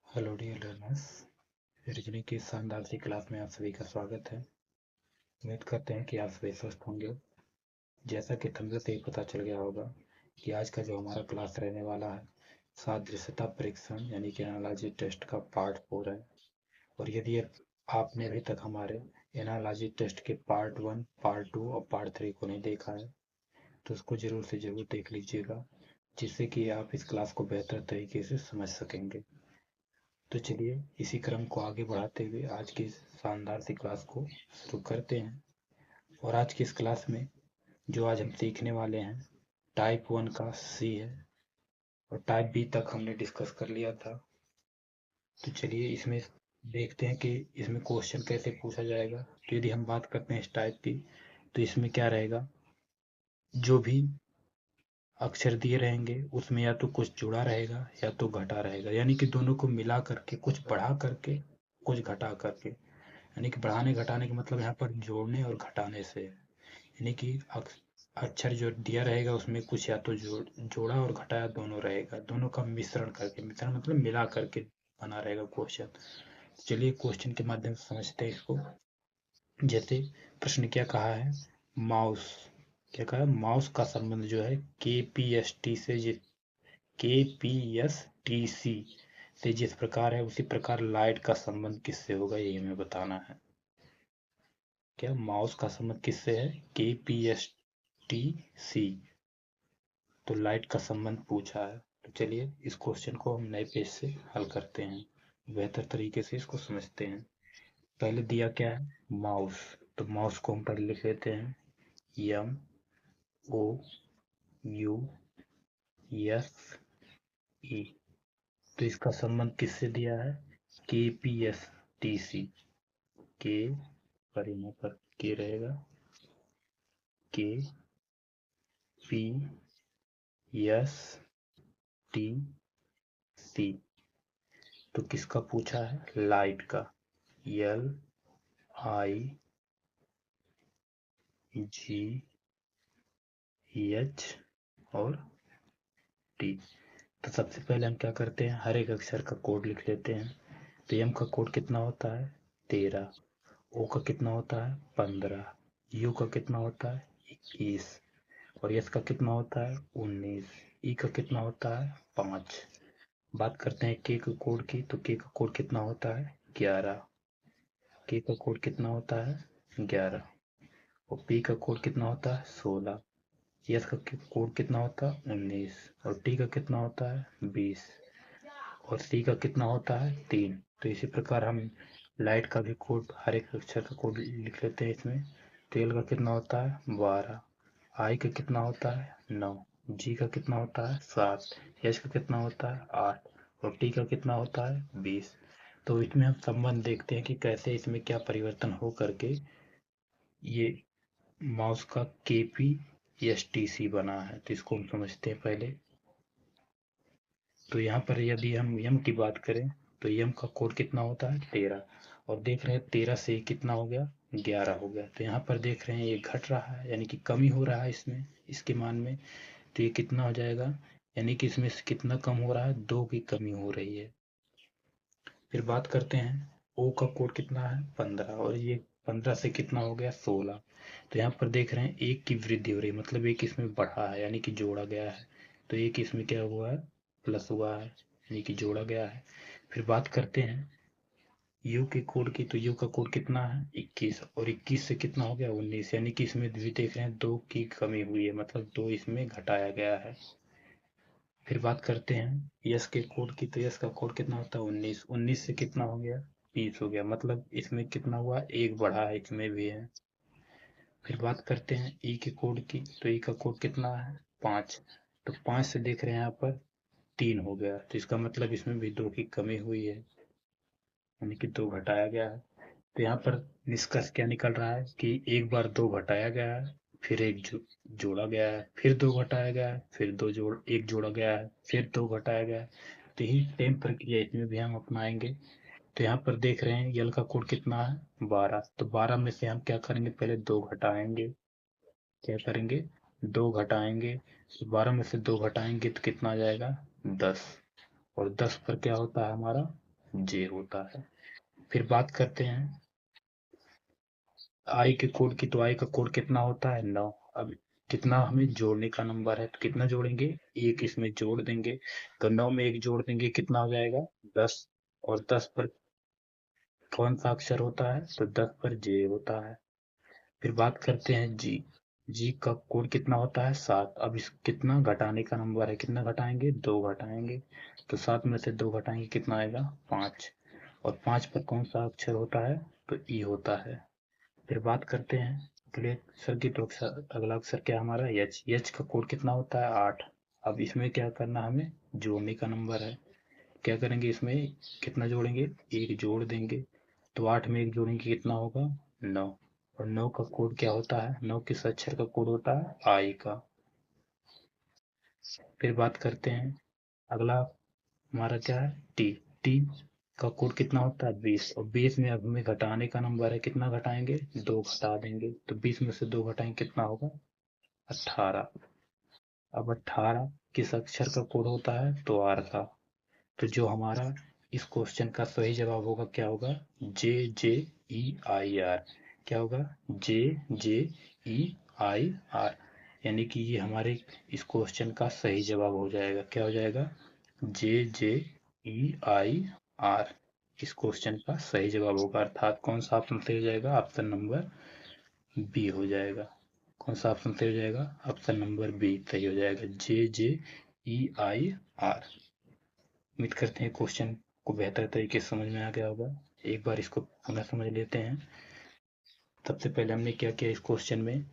Hello dear learners. Reasoning की इस शानदार सी क्लास में आप सभी का स्वागत है। उम्मीद करते हैं कि आप सभी स्वस्थ होंगे। जैसा कि थंबनेल से ही पता चल गया होगा कि आज का जो हमारा क्लास रहने वाला है सादृश्यता परीक्षण यानी कि एनालॉजी टेस्ट का पार्ट 4 है। और यदि आपने अभी तक हमारे एनालॉजी टेस्ट के पार्ट 1, पार्ट 2 और पार्ट 3 को नहीं देखा है तो उसको जरूर से जरूर देख लीजिएगा, जिससे कि आप इस क्लास को बेहतर तरीके से समझ सकेंगे। तो चलिए इसी क्रम को आगे बढ़ाते हुए आज की इस शानदार सी क्लास को शुरू करते हैं। और आज की इस क्लास में जो आज हम सीखने वाले हैं टाइप 1 का सी है, और टाइप बी तक हमने डिस्कस कर लिया था। तो चलिए इसमें देखते हैं कि इसमें क्वेश्चन कैसे पूछा जाएगा। तो यदि हम बात करते हैं इस टाइप की, तो इसमें क्या रहेगा, जो भी अक्षर दिए रहेंगे उसमें या तो कुछ जुड़ा रहेगा या तो घटा रहेगा, यानी कि दोनों को मिला करके कुछ बढ़ा करके कुछ घटा करके, यानी कि बढ़ाने घटाने का मतलब यहाँ पर जोड़ने और घटाने से है। यानी कि अक्षर जो दिया रहेगा उसमें कुछ या तो जोड़ा और घटाया दोनों रहेगा, दोनों का मिश्रण करके, मिश्रण मतलब मिला करके बना रहेगा क्वेश्चन। चलिए क्वेश्चन के माध्यम से समझते हैं इसको। जैसे प्रश्न क्या कहा है, माउस, क्या कहा है, माउस का संबंध जो है KPST से KPSTC से जिस प्रकार है उसी प्रकार लाइट का संबंध किससे होगा, ये हमें बताना है। क्या माउस का संबंध किससे है, KPSTC, तो लाइट का संबंध पूछा है। तो चलिए इस क्वेश्चन को हम नए पेज से हल करते हैं, बेहतर तरीके से इसको समझते हैं। पहले दिया क्या है, माउस, तो माउस को हम पहले लिख लेते हैं MOUSE। तो इसका संबंध किससे दिया है, KPSTC, के पर यहाँ पर के रहेगा, KPSTC। तो किसका पूछा है, लाइट का, LIGH और T। तो सबसे पहले हम क्या करते हैं, हर एक अक्षर का कोड लिख लेते हैं। तो M का कोड कितना होता है 13, O का कितना होता है 15, U का कितना होता है 21 और S का कितना होता है 19, E का कितना होता है 5। बात करते हैं K के कोड की, तो K का कोड कितना होता है 11, K का कोड कितना होता है 11 और P का कोड कितना होता है 16, S का कोड कितना होता है 19 और T का कितना होता है 20 और C का कितना होता है 3। तो इसी प्रकार हम लाइट का भी कोड, हर एक अक्षर का कोड लिख लेते हैं इसमें। तो L का कितना होता है 12, I का कितना होता है 9, G का कितना होता है 7, H का कितना होता है 8 और T का कितना होता है 20। तो इसमें हम संबंध देखते हैं कि कैसे इसमें क्या परिवर्तन हो करके ये माउस का KPSTC बना है। तो इसको हम समझते हैं पहले। तो यहाँ पर यदि हम यम की बात करें तो यम का कोड कितना होता है 13 और देख रहे हैं 13 से कितना हो गया 11 हो गया। तो यहाँ पर देख रहे हैं ये घट रहा है, यानी कि कमी हो रहा है इसमें, इसके मान में। तो ये कितना हो जाएगा, यानी कि इसमें से कितना कम हो रहा है, 2 की कमी हो रही है। फिर बात करते हैं ओ का कोड कितना है 15 और ये 15 से कितना हो गया 16। तो यहाँ पर देख रहे हैं एक की वृद्धि हो रही है, मतलब एक इसमें बढ़ा है यानी कि जोड़ा गया है। तो एक इसमें क्या हुआ है, प्लस हुआ है यानी कि जोड़ा गया है। फिर बात करते हैं यू के कोड की, तो यू का कोड कितना है 21 और 21 से कितना हो गया 19, यानी कि इसमें भी देख रहे हैं 2 की कमी हुई है, मतलब 2 इसमें घटाया गया है। फिर बात करते हैं यस के कोड की, तो यस का कोड कितना होता है 19, 19 से कितना हो गया 20 हो गया, मतलब इसमें कितना हुआ एक बढ़ा है, इसमें भी है। फिर बात करते हैं ई के कोड की, तो ई का कोड कितना है 5, तो 5 से देख रहे हैं यहाँ पर 3 हो गया, तो इसका मतलब इसमें भी 2 की कमी हुई है, यानी कि 2 घटाया गया है। तो यहाँ पर निष्कर्ष क्या निकल रहा है कि एक बार 2 घटाया गया है, फिर एक जोड़ा गया है, फिर 2 घटाया गया है, फिर एक जोड़ा गया है, फिर 2 घटाया गया है। तो यही सेम प्रक्रिया इसमें भी हम अपनाएंगे। तो यहाँ पर देख रहे हैं यल का कोड कितना है 12, तो 12 में से हम क्या करेंगे, पहले 2 घटाएंगे। क्या करेंगे, 2 घटाएंगे, तो 12 में से 2 घटाएंगे तो कितना आ जाएगा 10 और 10 पर क्या होता है हमारा जे होता है। फिर बात करते हैं आई के कोड की, तो आई का कोड कितना होता है 9। अब कितना हमें जोड़ने का नंबर है, तो कितना जोड़ेंगे, एक इसमें जोड़ देंगे। तो 9 में एक जोड़ देंगे, कितना हो जाएगा 10। और 10 पर कौन सा अक्षर होता है, तो 10 पर जे होता है। फिर बात करते हैं जी। जी का कोड कितना होता है 7। अब इस कितना घटाने का नंबर है, कितना घटाएंगे, 2 घटाएंगे। तो 7 में से 2 घटाएंगे, कितना आएगा 5। और 5 पर कौन सा अक्षर होता है, तो ई होता है। फिर बात करते हैं अगले अक्षर की, तो अगला अक्षर क्या है हमारा एच। एच का कोड कितना होता है 8। अब इसमें क्या करना, हमें जोड़ने का नंबर है। क्या करेंगे, इसमें कितना जोड़ेंगे, एक जोड़ देंगे। तो 8 में एक जोड़ेंगे, कितना होगा 9। और 9 का कोड क्या होता है, 9 किस अक्षर का कोड होता है, आई का। फिर बात करते हैं अगला हमारा क्या है टी। टी का कोड कितना होता है 20। और 20 में अब हमें घटाने का नंबर है, कितना घटाएंगे, 2 घटा देंगे। तो 20 में से 2 घटाएंगे, कितना होगा 18। अब 18 किस अक्षर का कोड होता है, तो आर का। तो जो हमारा इस क्वेश्चन का सही जवाब होगा, क्या होगा, जे जे ई आई आर। क्या होगा, जे जे ई आई आर। यानी कि ये हमारे इस क्वेश्चन का सही जवाब हो जाएगा। क्या हो जाएगा, जे जे ई आई आर इस क्वेश्चन का सही जवाब होगा। अर्थात कौन सा ऑप्शन सही हो जाएगा, ऑप्शन नंबर बी हो जाएगा। कौन सा ऑप्शन सही हो जाएगा, ऑप्शन नंबर बी सही हो जाएगा, जे जे ई आई आर। उम्मीद करते हैं क्वेश्चन को बेहतर तरीके से समझ में आ गया होगा। एक बार इसको पुनः समझ लेते हैं। सबसे पहले हमने क्या किया, इस क्वेश्चन में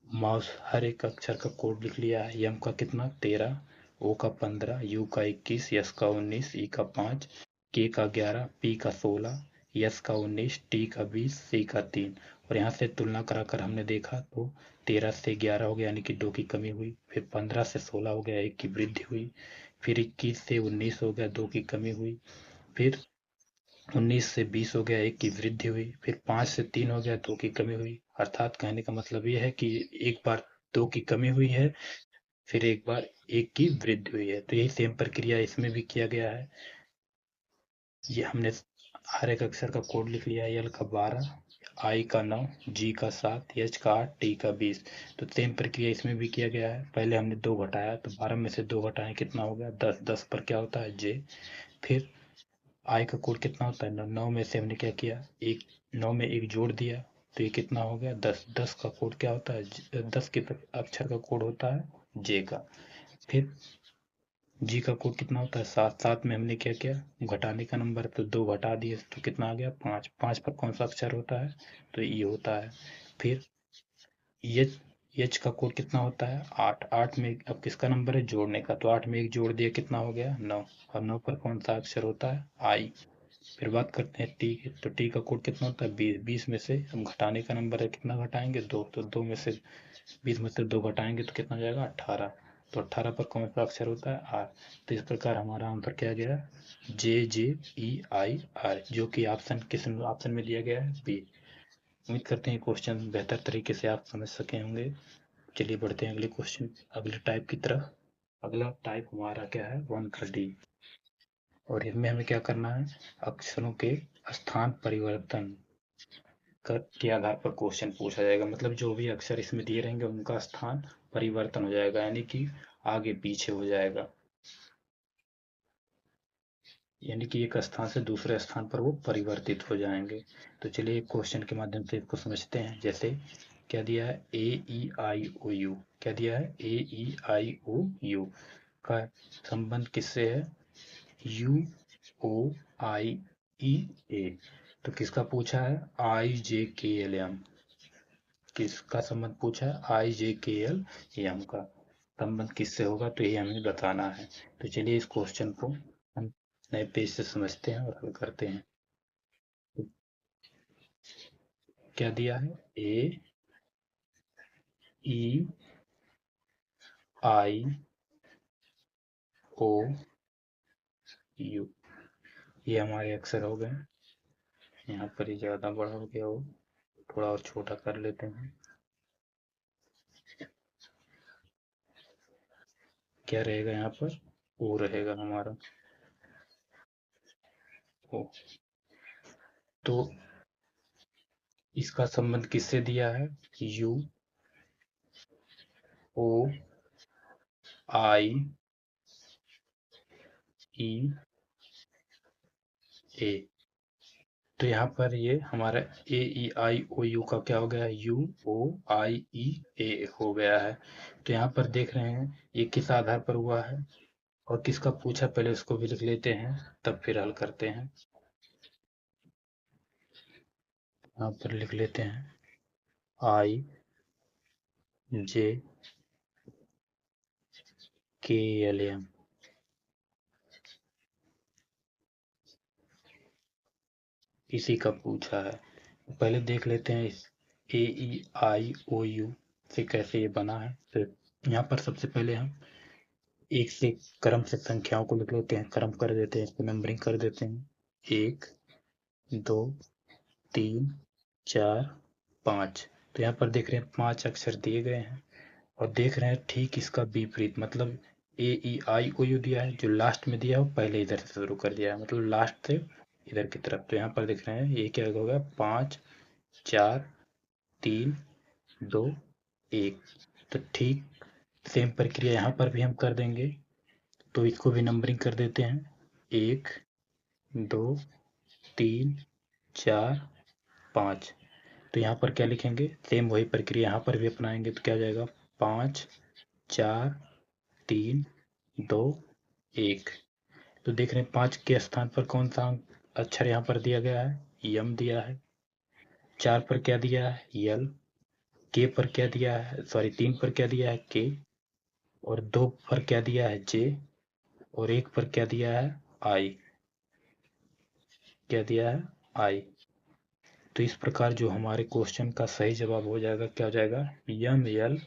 माउस हर एक अक्षर का कोड लिख लिया है। एम का कितना 13, ओ का 15, यू का 21, एस का 19, ई का 5, के का 11, पी का 16, एस का 19, टी का 20, सी का 3। और यहाँ से तुलना कराकर हमने देखा तो 13 से 11 हो गया, यानी कि 2 की कमी हुई। फिर 15 से 16 हो गया, 1 की वृद्धि हुई। फिर 21 से 19 हो गया, 2 की कमी हुई। फिर 19 से 20 हो गया, 1 की वृद्धि हुई। फिर 5 से 3 हो गया, 2 की कमी हुई। अर्थात कहने का मतलब ये है कि एक बार 2 की कमी हुई है, फिर एक बार 1 की वृद्धि हुई है। तो यही सेम प्रक्रिया इसमें भी किया गया है। ये हमने हर एक अक्षर का कोड लिख लिया है। एल का 12, आई का 9, जी का 7, एच का 8, टी का 20। तो सेम प्रक्रिया इसमें भी किया गया है। पहले हमने 2 घटाया, तो 12 में से 2 घटाएं, कितना हो गया 10। 10 पर क्या होता है जे। फिर आई का कोड कितना होता है 9। 9 में से हमने क्या किया, एक 9 में एक जोड़ दिया, तो ये कितना हो गया 10। 10 का कोड क्या होता है, 10 के अक्षर का कोड होता है जे का। फिर जी का कोड कितना होता है 7। 7 में हमने क्या किया, घटाने का नंबर, तो 2 घटा दिए, तो कितना आ गया 5। 5 पर कौन सा अक्षर होता है, तो ई होता है। फिर एच, एच का कोड कितना होता है 8। 8 में अब किसका नंबर है, जोड़ने का, तो 8 में एक जोड़ दिया, कितना हो गया 9। और 9 पर कौन सा अक्षर होता है, आई। फिर बात करते हैं टी की, तो टी का कोड कितना होता है 20। 20 में से हम घटाने का नंबर है, कितना घटाएंगे 2। तो 2 में से 20 में से 2 घटाएंगे, तो कितना हो जाएगा 18। तो 18 पर कौन सा अक्षर होता है आर। तो इस प्रकार हमारा आंसर क्या गया, जे जे ई आई आर, जो कि ऑप्शन किस ऑप्शन में दिया गया है बी। उम्मीद करते हैं क्वेश्चन बेहतर तरीके से आप समझ सके होंगे। चलिए बढ़ते हैं अगले क्वेश्चन, अगले टाइप की तरफ। अगला टाइप हमारा क्या है 130। और इसमें हमें क्या करना है, अक्षरों के स्थान परिवर्तन के आधार पर क्वेश्चन पूछा जाएगा। मतलब जो भी अक्षर इसमें दिए रहेंगे उनका स्थान परिवर्तन हो जाएगा, यानी कि आगे पीछे हो जाएगा। यानी कि एक स्थान से दूसरे स्थान पर वो परिवर्तित हो जाएंगे। तो चलिए एक क्वेश्चन के माध्यम से इसको समझते हैं। जैसे क्या दिया है, ए ई आई ओ यू। क्या दिया है, ए ई आई ओ यू का संबंध किससे है, यू ओ आई ई ए। तो किसका पूछा है, आई जे के एल एम। किसका संबंध पूछा है, आई जे के एल एम का संबंध किससे होगा, तो ये हमें बताना है। तो चलिए इस क्वेश्चन को हम नए पेज से समझते हैं और हल करते हैं। तो क्या दिया है, ए ई आई ओ यू, ये हमारे अक्षर हो गए। यहाँ पर ही ज्यादा बड़ा हो गया हो, थोड़ा और छोटा कर लेते हैं। क्या रहेगा यहाँ पर, ओ रहेगा हमारा। ओ। तो इसका संबंध किससे दिया है? यू ओ आई ई ए। तो यहाँ पर ये हमारा ए ई आई ओ यू का क्या हो गया? यू ओ आई ई ए हो गया है। तो यहाँ पर देख रहे हैं ये किस आधार पर हुआ है और किसका पूछा, पहले उसको भी लिख लेते हैं तब फिर हल करते हैं। यहाँ पर लिख लेते हैं आई जे के एल एम। इसी का पूछा है। पहले देख लेते हैं इस ए ई आई ओ यू से कैसे ये बना है। तो यहाँ पर सबसे पहले हम एक से क्रम से संख्याओं को लिख लेते हैं, क्रम कर देते हैं, इसको नंबरिंग कर देते हैं। 1 2 3 4 5। तो यहाँ पर देख रहे हैं 5 अक्षर दिए गए हैं और देख रहे हैं ठीक इसका विपरीत, मतलब ए ई आई ओ यू दिया है, जो लास्ट में दिया है वो पहले इधर से शुरू कर दिया है, मतलब लास्ट से इधर की तरफ। तो यहाँ पर देख रहे हैं ये क्या होगा? 5 4 3 2 1। तो ठीक सेम प्रक्रिया यहाँ पर भी हम कर देंगे। तो इसको भी नंबरिंग कर देते हैं। 1 2 3 4 5। तो यहाँ पर क्या लिखेंगे? सेम वही प्रक्रिया यहाँ पर भी अपनाएंगे। तो क्या हो जाएगा? 5 4 3 2 1। तो देख रहे हैं 5 के स्थान पर कौन सा अक्षर यहाँ पर दिया गया है? यम दिया है। 4 पर क्या दिया है? यल। के पर क्या दिया है? सॉरी 3 पर क्या दिया है? के। और 2 पर क्या दिया है? जे। और 1 पर क्या दिया है? आई। क्या दिया है? आई। तो इस प्रकार जो हमारे क्वेश्चन का सही जवाब हो जाएगा, क्या हो जाएगा? यम एल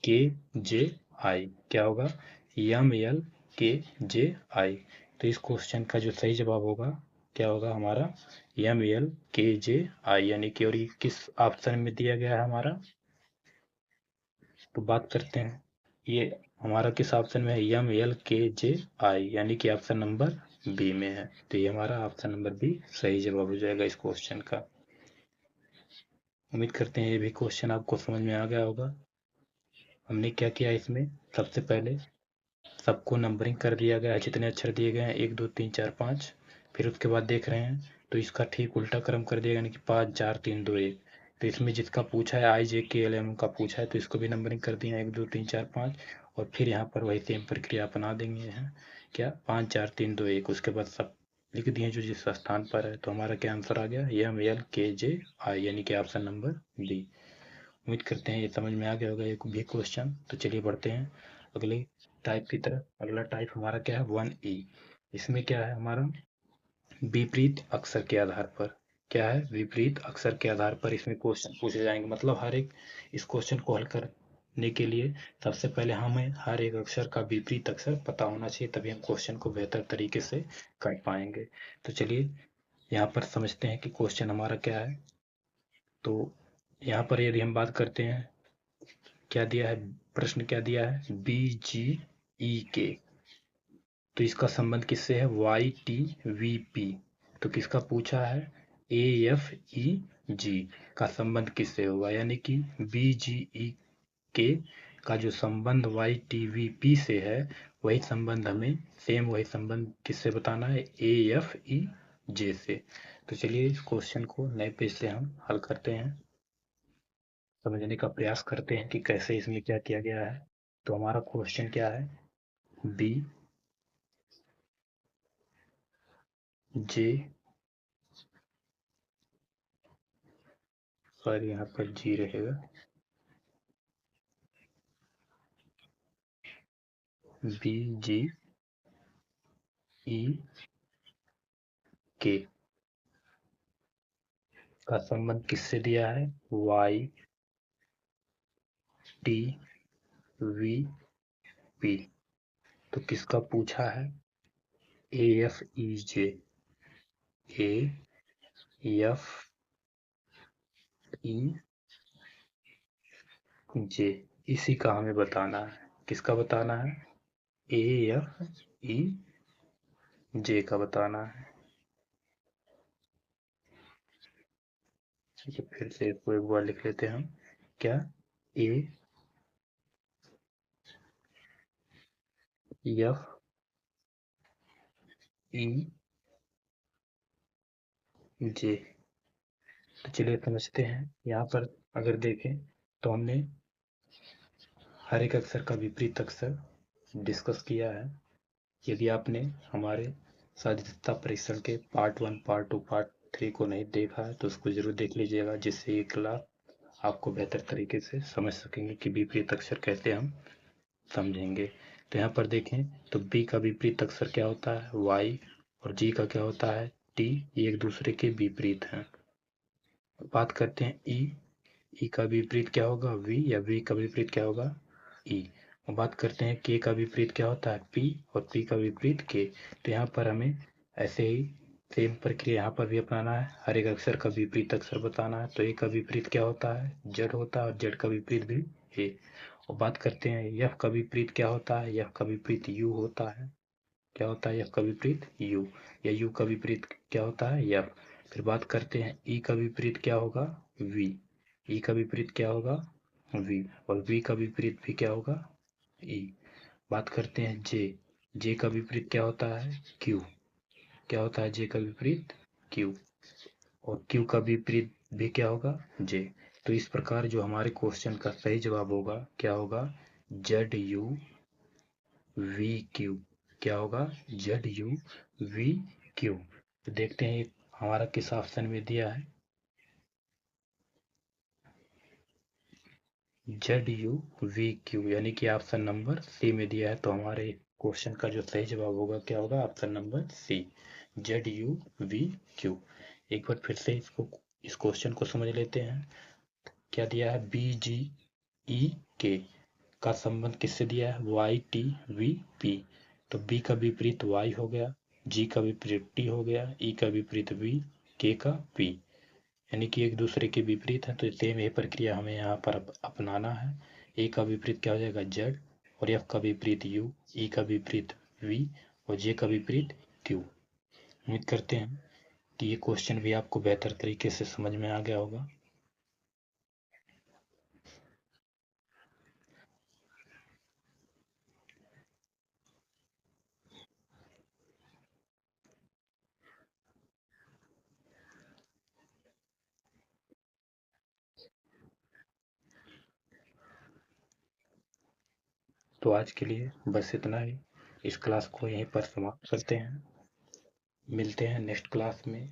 के जे आई। क्या होगा? यम एल के जे आई। तो इस क्वेश्चन का जो सही जवाब होगा क्या होगा हमारा? यम एल के जे आई, यानी कि। और ये किस ऑप्शन में दिया गया है हमारा? तो बात करते हैं, ये हमारा किस ऑप्शन में है? यम एल के जे आई, यानी कि ऑप्शन नंबर बी में है। तो ये हमारा ऑप्शन नंबर बी सही जवाब हो जाएगा इस क्वेश्चन का। उम्मीद करते हैं ये भी क्वेश्चन आपको समझ में आ गया होगा। हमने क्या किया इसमें? सबसे पहले सबको नंबरिंग कर दिया गया है, जितने अक्षर दिए गए हैं 1 2 3 4 5। फिर उसके बाद देख रहे हैं तो इसका ठीक उल्टा क्रम कर दिया, यानी कि 5 4 3 2 1। तो इसमें जिसका पूछा है आई जे के एल एम का पूछा है, तो इसको भी नंबरिंग कर दिया 1 2 3 4 5। और फिर यहाँ पर वही सेम प्रक्रिया अपना देंगे हैं। क्या? 5 4 3 2 1। उसके बाद सब लिख दिए जो जिस स्थान पर है। तो हमारा क्या आंसर आ गया? एम एल के जे आई, यानी कि ऑप्शन नंबर डी। उम्मीद करते हैं ये समझ में आ गया होगा एक भी क्वेश्चन। तो चलिए बढ़ते हैं अगले टाइप की तरफ। अगला टाइप हमारा क्या है? 1E। इसमें क्या है हमारा? विपरीत अक्षर के आधार पर। क्या है? विपरीत अक्षर के आधार पर इसमें क्वेश्चन पूछे जाएंगे। मतलब हर एक इस क्वेश्चन को हल करने के लिए सबसे पहले हमें हर एक अक्षर का विपरीत अक्षर पता होना चाहिए, तभी हम क्वेश्चन को बेहतर तरीके से कर पाएंगे। तो चलिए यहाँ पर समझते हैं कि क्वेश्चन हमारा क्या है। तो यहाँ पर यदि हम बात करते हैं, क्या दिया है? प्रश्न क्या दिया है? बी जी ई के। तो इसका संबंध किससे है? Y T V P. तो किसका पूछा है? ए एफ ई जी का संबंध किससे होगा? यानी कि बी जी ई के का जो संबंध वाई टी वी पी से है, वही संबंध हमें सेम वही संबंध किससे बताना है? ए एफ ई जे से। तो चलिए इस क्वेश्चन को नए पेज से हम हल करते हैं, समझने का प्रयास करते हैं कि कैसे इसमें क्या किया गया है। तो हमारा क्वेश्चन क्या है? बी जे, सॉरी यहाँ पर जी रहेगा, बी जी ई के का संबंध किससे दिया है? Y T V P. तो किसका पूछा है? A F E J. A F E जे, इसी का हमें बताना है। किसका बताना है? ए एफ ई जे का बताना है। ठीक है, फिर से इसको एक बार लिख लेते हैं हम। क्या? ए एफ ई जे। तो चलिए समझते हैं। यहाँ पर अगर देखें तो हमने हर एक अक्षर का विपरीत अक्षर डिस्कस किया है। यदि आपने हमारे साधितता परीक्षण के पार्ट 1, पार्ट 2, पार्ट 3 को नहीं देखा है तो उसको जरूर देख लीजिएगा, जिससे ये क्लास आपको बेहतर तरीके से समझ सकेंगे कि विपरीत अक्षर कैसे हम समझेंगे। तो यहाँ पर देखें तो बी का विपरीत अक्षर क्या होता है? वाई। और जी का क्या होता है? टी। ये एक दूसरे के विपरीत हैं। बात करते हैं ई। ई का विपरीत क्या होगा? वी। या वी का विपरीत क्या होगा? ई। और बात करते हैं के का विपरीत क्या होता है? पी। और पी का विपरीत के। तो यहाँ पर हमें ऐसे ही सेम प्रक्रिया यहाँ पर भी अपनाना है। हर एक अक्षर का विपरीत अक्षर बताना है। तो ए का विपरीत क्या होता है? जेड होता है। और जेड का विपरीत भी ए। और बात करते हैं यफ का विपरीत क्या होता है? यफ का विपरीत यू होता है। क्या होता है यफ का विपरीत? यू। या यू का विपरीत क्या होता है? यफ। फिर बात करते हैं ई का विपरीत क्या होगा? वी। ई का विपरीत क्या होगा? वी। और वी का विपरीत भी क्या होगा? ई। बात करते हैं जे। जे का विपरीत क्या होता है? क्यू। क्या होता है जे का विपरीत? क्यू। और क्यू का विपरीत भी क्या होगा? जे। तो इस प्रकार जो हमारे क्वेश्चन का सही जवाब होगा क्या होगा? Z U V Q. क्या होगा? Z U V Q. तो देखते हैं हमारा किस ऑप्शन में दिया है। जेड यू वी क्यू यानी कि ऑप्शन नंबर सी में दिया है। तो हमारे क्वेश्चन का जो सही जवाब होगा क्या होगा? Option number C, Z U V Q. एक बार फिर से इस क्वेश्चन को समझ लेते हैं। क्या दिया है? बी जी ई के का संबंध किससे दिया है? Y T V P. तो बी का विपरीत वाई हो गया, जी का विपरीत टी हो गया, ई का विपरीत वी, के का पी। यानी कि एक दूसरे के विपरीत है। तो सेम ये प्रक्रिया हमें यहाँ पर अपनाना है। ए का विपरीत क्या हो जाएगा? जेड। और एफ का विपरीत यू, ई का विपरीत वी, और जे का विपरीत क्यू। उम्मीद करते हैं कि ये क्वेश्चन भी आपको बेहतर तरीके से समझ में आ गया होगा। तो आज के लिए बस इतना ही। इस क्लास को यहीं पर समाप्त करते हैं। मिलते हैं नेक्स्ट क्लास में।